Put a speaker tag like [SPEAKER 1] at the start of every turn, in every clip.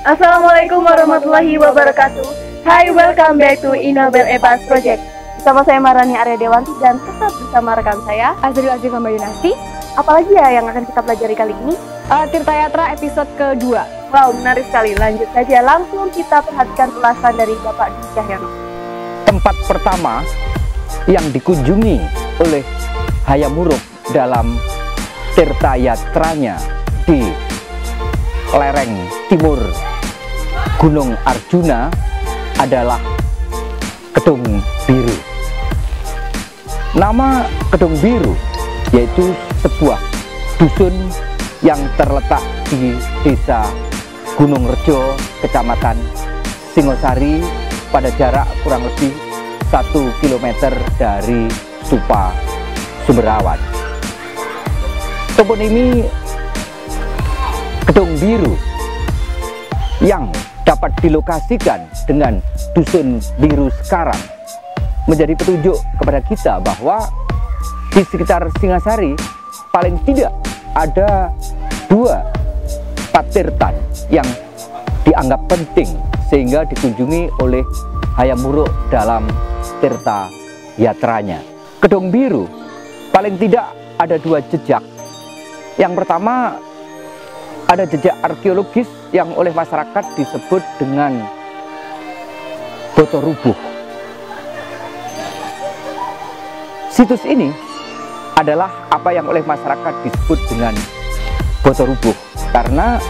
[SPEAKER 1] Assalamualaikum warahmatullahi wabarakatuh. Hai, welcome back to Inobel Evans Project. Bersama saya Marani Arya Dewanti dan tetap bersama rekan saya
[SPEAKER 2] Azril Aziz Mayunasti.
[SPEAKER 1] Apalagi ya yang akan kita pelajari kali ini?
[SPEAKER 2] Tirta Yatra episode kedua.
[SPEAKER 1] Wow, menarik sekali. Lanjut saja, langsung kita perhatikan ulasan dari Bapak Dwi Cahyono.
[SPEAKER 3] Tempat pertama yang dikunjungi oleh Hayam Wuruk dalam Tirta Yatranya di lereng timur Gunung Arjuna adalah Kedung Biru. Nama Kedung Biru yaitu sebuah dusun yang terletak di desa Gunung Rejo, Kecamatan Singosari, pada jarak kurang lebih 1 km dari Stupa Sumberawan. Toponimi Kedung Biru yang dapat dilokasikan dengan Dusun Biru sekarang menjadi petunjuk kepada kita bahwa di sekitar Singasari paling tidak ada 2 patirtan yang dianggap penting sehingga dikunjungi oleh Hayam Wuruk dalam Tirta Yatranya. Kedung Biru paling tidak ada 2 jejak. Yang pertama, ada jejak arkeologis yang oleh masyarakat disebut dengan Boto Rubuh. Situs ini adalah apa yang oleh masyarakat disebut dengan Boto Rubuh karena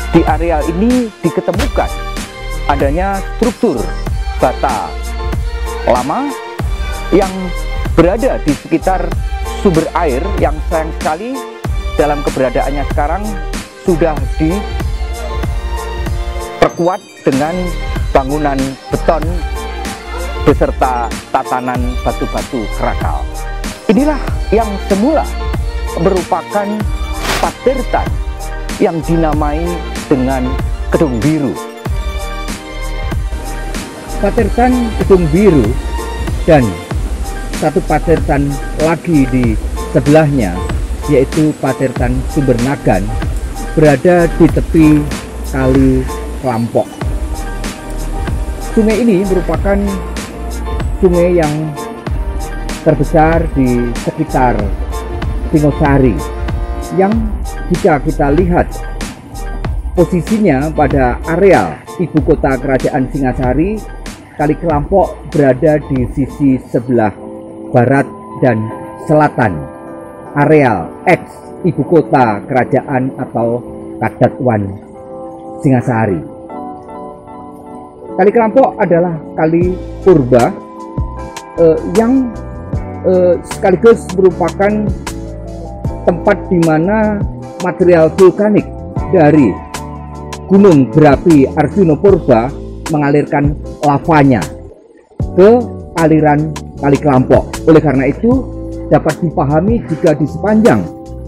[SPEAKER 3] di areal ini diketemukan adanya struktur bata lama yang berada di sekitar sumber air yang sayang sekali dalam keberadaannya sekarang sudah diperkuat dengan bangunan beton beserta tatanan batu-batu kerakal. Inilah yang semula merupakan patirtan yang dinamai dengan Kedung Biru. Patirtan Kedung Biru dan satu patirtan lagi di sebelahnya yaitu Patirtan Sumbernagan berada di tepi Kali Kelampok. Sungai ini merupakan sungai yang terbesar di sekitar Singosari yang jika kita lihat posisinya pada areal ibu kota kerajaan Singasari, Kali Kelampok berada di sisi sebelah barat dan selatan areal ex ibu kota kerajaan atau Kadakwan Singasari. Kali Kelampok adalah kali purba yang sekaligus merupakan tempat di mana material vulkanik dari gunung berapi Arjuna Purba mengalirkan lavanya ke aliran Kali Kelampok. Oleh karena itu dapat dipahami jika di sepanjang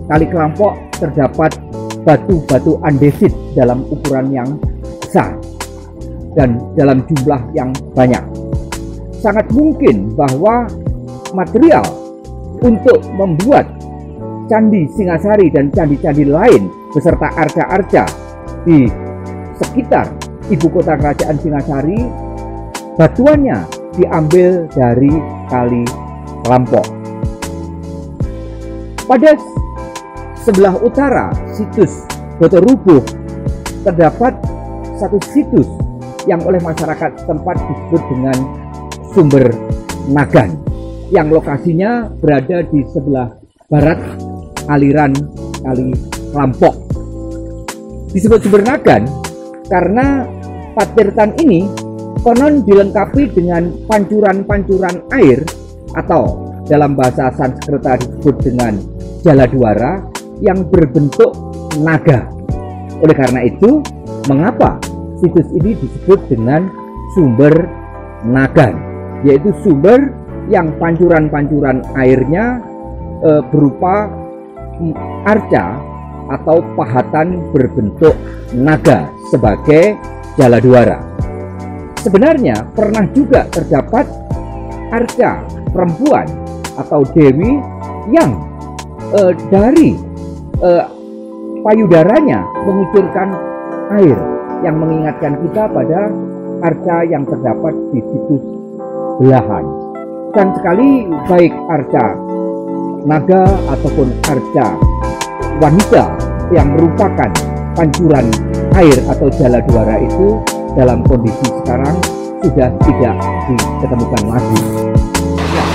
[SPEAKER 3] Kali Kelampok terdapat batu-batu andesit dalam ukuran yang besar dan dalam jumlah yang banyak. Sangat mungkin bahwa material untuk membuat Candi Singasari dan candi-candi lain beserta arca-arca di sekitar ibu kota kerajaan Singasari, batuannya diambil dari Kali Kelampok. Pada sebelah utara situs Boto Rubuh terdapat satu situs yang oleh masyarakat setempat disebut dengan Sumber Nagan. yang lokasinya berada di sebelah barat aliran Kali Lampok. Disebut Sumber Nagan karena Patirtan ini konon dilengkapi dengan pancuran-pancuran air atau dalam bahasa Sanskerta disebut dengan jaladwara yang berbentuk naga. Oleh karena itu, mengapa situs ini disebut dengan Sumber Nagan, yaitu sumber yang pancuran-pancuran airnya berupa arca atau pahatan berbentuk naga sebagai jaladwara. Sebenarnya pernah juga terdapat arca perempuan atau dewi yang dari payudaranya mengucurkan air yang mengingatkan kita pada arca yang terdapat di situs belahan. Dan sekali baik arca naga ataupun arca wanita yang merupakan pancuran air atau jaladwara itu dalam kondisi sekarang sudah tidak diketemukan lagi. Ya,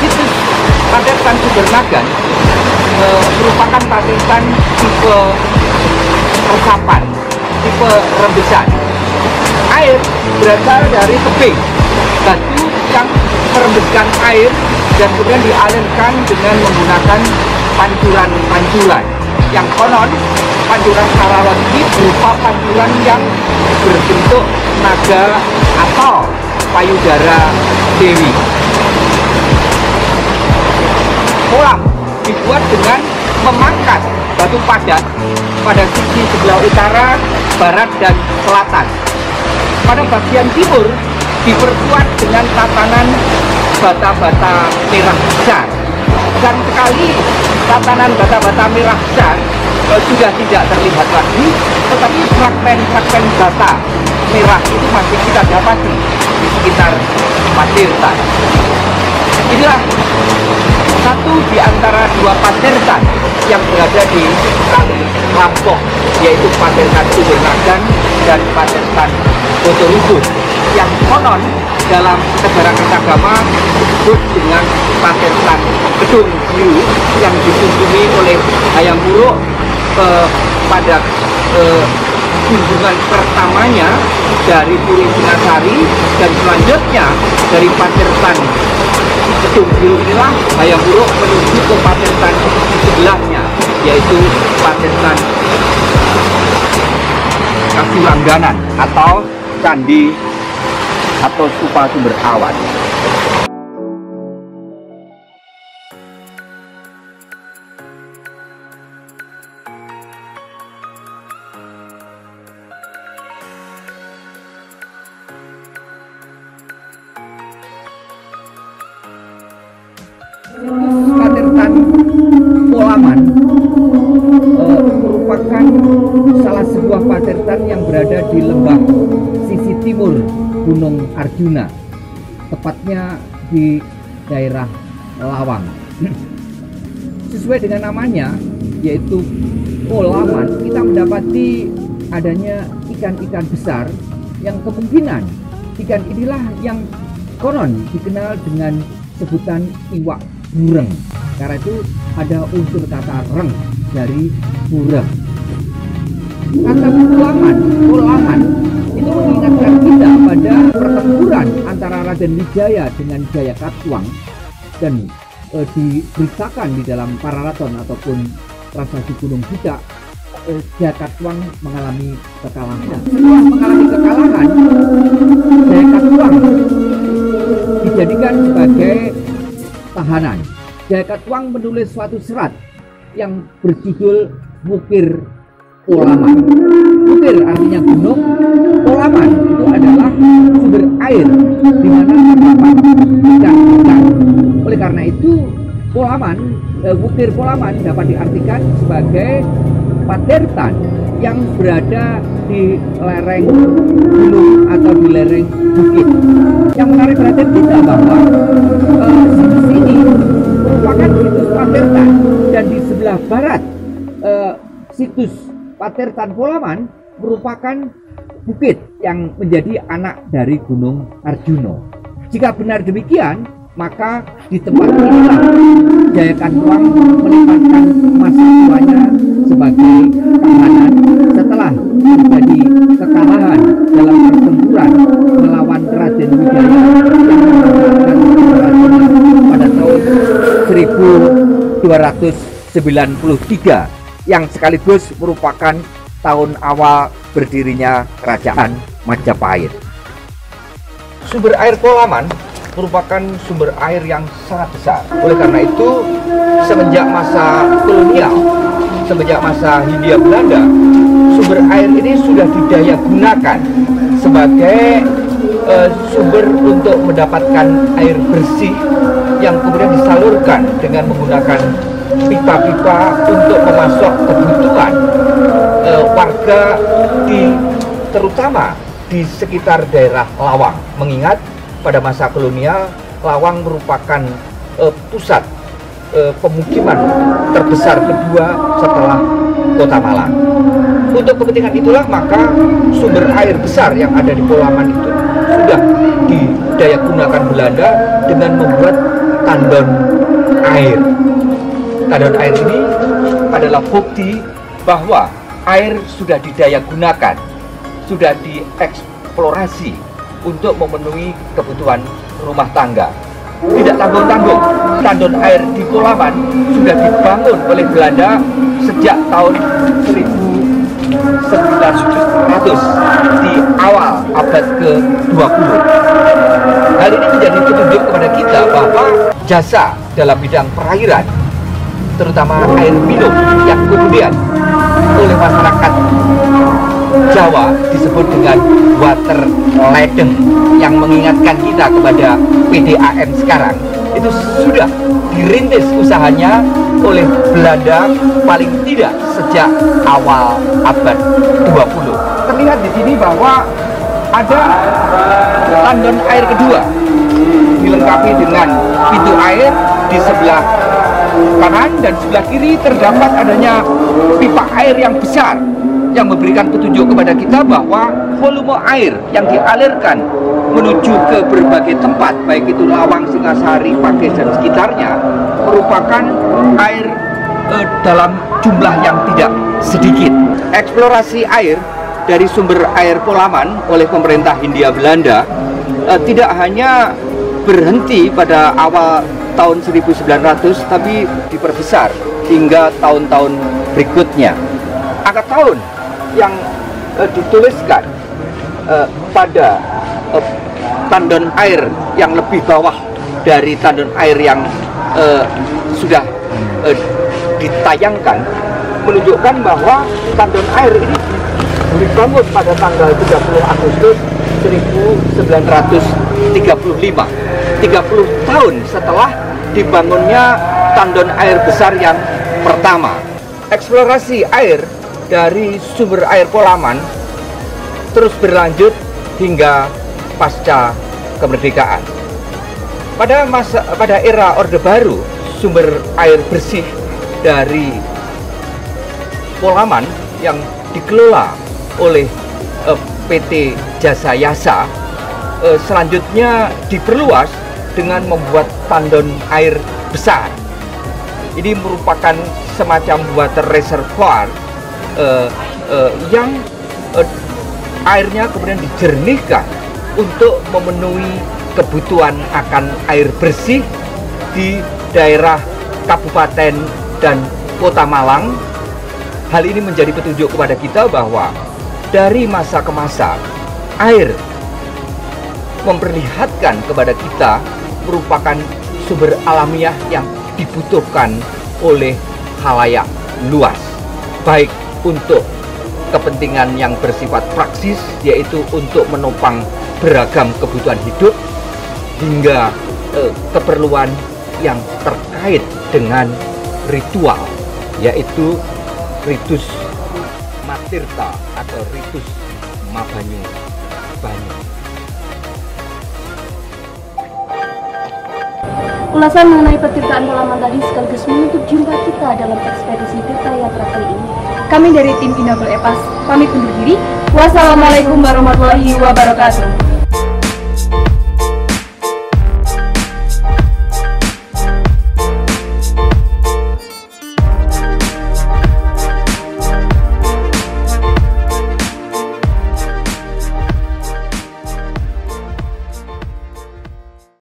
[SPEAKER 3] situs Patirtan Sumber Nagan merupakan patirtan tipe resapan, tipe rembesan. Air berasal dari tebing batu yang merembeskan air dan kemudian dialirkan dengan menggunakan pancuran-pancuran yang konon pancuran Karawang ini berupa pancuran yang berbentuk naga atau payudara dewi. Kolam dibuat dengan memangkas batu padat pada sisi sebelah utara, barat, dan selatan. Pada bagian timur diperkuat dengan tatanan bata-bata merah besar, dan sekali tatanan bata-bata merah besar sudah tidak terlihat lagi, tetapi fragmen-fragmen bata merah itu masih kita dapati di sekitar Patirtan. Inilah satu di antara dua Patirtan yang berada di Kali Lampok, yaitu Patirtan Sumber Nagan dan Patirtan Botorubus, yang konon dalam keterangan agama disebut dengan Patirtan Gedung Biru yang dikunjungi oleh Hayam Wuruk pada kunjungan pertamanya dari Puri Singasari, dan selanjutnya dari Patirtan Gedung Biru inilah Hayam Wuruk menuju ke Patirtan sebelahnya, yaitu Patirtan Kasiwangganan atau Candi atau Stupa Sumber Awan. Patirtan Polaman merupakan salah sebuah patirtan yang berada di lembah sisi timur Gunung Arjuna, tepatnya di daerah Lawang. Sesuai dengan namanya, yaitu Polaman, kita mendapati adanya ikan-ikan besar yang kemungkinan ikan inilah yang konon dikenal dengan sebutan iwak bureng. Karena itu ada unsur kata reng dari bureng. Kata Polaman itu mengingatkan kita pada pertempuran antara Raden Wijaya dengan Jaya Katuang, dan diberitakan di dalam Pararaton ataupun Prasasti Gunung Budak, Jaya Katuang mengalami kekalahan. Setelah mengalami kekalahan, Jaya Katuang dijadikan sebagai tahanan. Jaya Katuang menulis suatu serat yang berjudul Wukir Polaman. Wukir artinya gunung, Polaman itu adalah sumber air di mana terdapat ikan-ikan. Oleh karena itu, Wukir Polaman dapat diartikan sebagai patirtan yang berada di lereng gunung atau di lereng bukit. Yang menarik perhatian kita bahwa situs ini merupakan situs patirtan, dan di sebelah barat situs Patirtan Polaman merupakan bukit yang menjadi anak dari Gunung Arjuna. Jika benar demikian, Maka di tempat inilah Jaya Katuang melibatkan masa tuanya sebagai tahanan setelah terjadi kekalahan dalam pertempuran melawan Raden Wijaya yang menggunakan pada tahun 1293 yang sekaligus merupakan tahun awal berdirinya Kerajaan Majapahit. Sumber air Polaman merupakan sumber air yang sangat besar. Oleh karena itu, semenjak masa kolonial, semenjak masa Hindia Belanda, sumber air ini sudah didaya gunakan sebagai sumber untuk mendapatkan air bersih yang kemudian disalurkan dengan menggunakan pipa-pipa untuk memasok kebutuhan warga terutama di sekitar daerah Lawang. Mengingat pada masa kolonial, Lawang merupakan pusat pemukiman terbesar kedua setelah Kota Malang. Untuk kepentingan itulah maka sumber air besar yang ada di Polaman itu sudah didaya gunakan Belanda dengan membuat tandon air. Tandon air ini adalah bukti bahwa air sudah didaya gunakan, sudah dieksplorasi untuk memenuhi kebutuhan rumah tangga. Tidak tanggung-tanggung, tandon air di Polaman sudah dibangun oleh Belanda sejak tahun 1900 di awal abad ke-20. Hal ini menjadi petunjuk kepada kita bahwa jasa dalam bidang perairan, terutama air minum yang kemudian oleh masyarakat Jawa disebut dengan water ledeng, yang mengingatkan kita kepada PDAM sekarang, itu sudah dirintis usahanya oleh Belanda paling tidak sejak awal abad 20. Terlihat di sini bahwa ada tandon air kedua dilengkapi dengan pintu air di sebelah kanan dan sebelah kiri terdapat adanya pipa air yang besar yang memberikan petunjuk kepada kita bahwa volume air yang dialirkan menuju ke berbagai tempat, baik itu Lawang, Singasari, Pakis dan sekitarnya, merupakan air dalam jumlah yang tidak sedikit. Eksplorasi air dari sumber air Polaman oleh pemerintah Hindia Belanda tidak hanya berhenti pada awal tahun 1900, tapi diperbesar hingga tahun-tahun berikutnya. Angka tahun yang dituliskan pada tandon air yang lebih bawah dari tandon air yang sudah ditayangkan menunjukkan bahwa tandon air ini dibangun pada tanggal 30 Agustus 1935, 30 tahun setelah dibangunnya tandon air besar yang pertama. Eksplorasi air dari sumber air Polaman terus berlanjut hingga pasca kemerdekaan. Pada era Orde Baru, sumber air bersih dari Polaman yang dikelola oleh PT Jasa Yasa selanjutnya diperluas dengan membuat tandon air besar. Ini merupakan semacam water reservoir yang airnya kemudian dijernihkan untuk memenuhi kebutuhan akan air bersih di daerah Kabupaten dan Kota Malang. Hal ini menjadi petunjuk kepada kita bahwa dari masa ke masa air memperlihatkan kepada kita merupakan sumber alamiah yang dibutuhkan oleh khalayak luas, baik untuk kepentingan yang bersifat praksis, yaitu untuk menopang beragam kebutuhan hidup, hingga keperluan yang terkait dengan ritual, yaitu ritus Matirta atau ritus Mabanyu Banyu.
[SPEAKER 1] Ulasan mengenai petirtaan Polaman tadi sekaligus menutup jumpa kita dalam ekspedisi Tirtayatra kali ini.
[SPEAKER 2] Kami dari tim Inabel Epas pamit undur diri.
[SPEAKER 1] Wassalamualaikum warahmatullahi wabarakatuh.